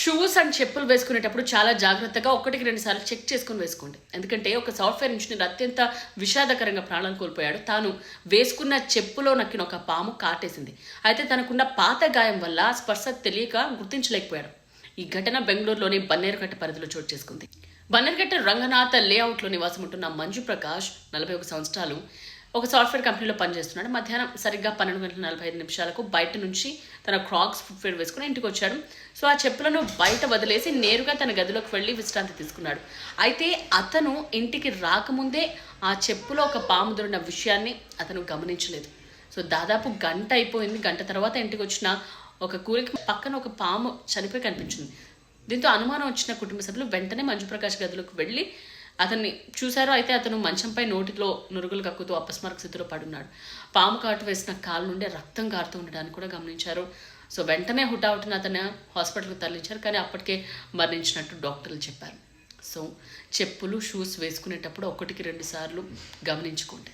Shoes and చెప్పులు వేసుకునేటప్పుడు చాలా జాగ్రత్తగా ఒకటికి 2 సార్లు చెక్ చేసుకుని వేసుకోండి. ఎందుకంటే ఒక సాఫ్ట్‌వేర్ ఇంజినీర్ అత్యంత విషాదకరంగా ప్రాణాలను కోల్పోయాడు. తాను వేసుకున్న చెప్పులో నక్కిన ఒక పాము కాటేసింది. అయితే తనకున్న పాత గాయం వల్ల స్పర్శ తెలియక గుర్తించలేకపోయాడు. ఈ ఘటన బెంగళూరులోని బన్నేరుఘట్ట పరిధిలో చోటు చేసుకుంది. బన్నేరుఘట్ట రంగనాథ లేఅవుట్లో నివాసం ఉంటున్న మంజు ప్రకాష్ 41 సంవత్సరాలు ఒక సాఫ్ట్వేర్ కంపెనీలో పనిచేస్తున్నాడు. మధ్యాహ్నం సరిగ్గా 12:45 బయట నుంచి తన క్రాక్స్ ఫుట్వేర్ వేసుకుని ఇంటికి వచ్చాడు. సో ఆ చెప్పులను బయట వదిలేసి నేరుగా తన గదిలోకి వెళ్ళి విశ్రాంతి తీసుకున్నాడు. అయితే అతను ఇంటికి రాకముందే ఆ చెప్పులో ఒక పాము దొరిన విషయాన్ని అతను గమనించలేదు. సో దాదాపు గంట అయిపోయింది. గంట తర్వాత ఇంటికి వచ్చిన ఒక కూలికి పక్కన ఒక పాము చనిపోయి కనిపించింది. దీంతో అనుమానం వచ్చిన కుటుంబ సభ్యులు వెంటనే మంజు ప్రకాష్ గదిలోకి వెళ్ళి అతన్ని చూశారు. అయితే అతను మంచంపై నోటిలో నురుగులు కక్కుతూ అపస్మారక స్థితిలో పడున్నాడు. పాము కాటు వేసిన కాలు నుండి రక్తం కారుతూ ఉండడాన్ని కూడా గమనించారు. సో వెంటనే హుటాహుటిన అతను హాస్పిటల్కి తరలించారు. కానీ అప్పటికే మరణించినట్టు డాక్టర్లు చెప్పారు. సో చెప్పులు షూస్ వేసుకునేటప్పుడు 1-2 సార్లు గమనించుకోండి.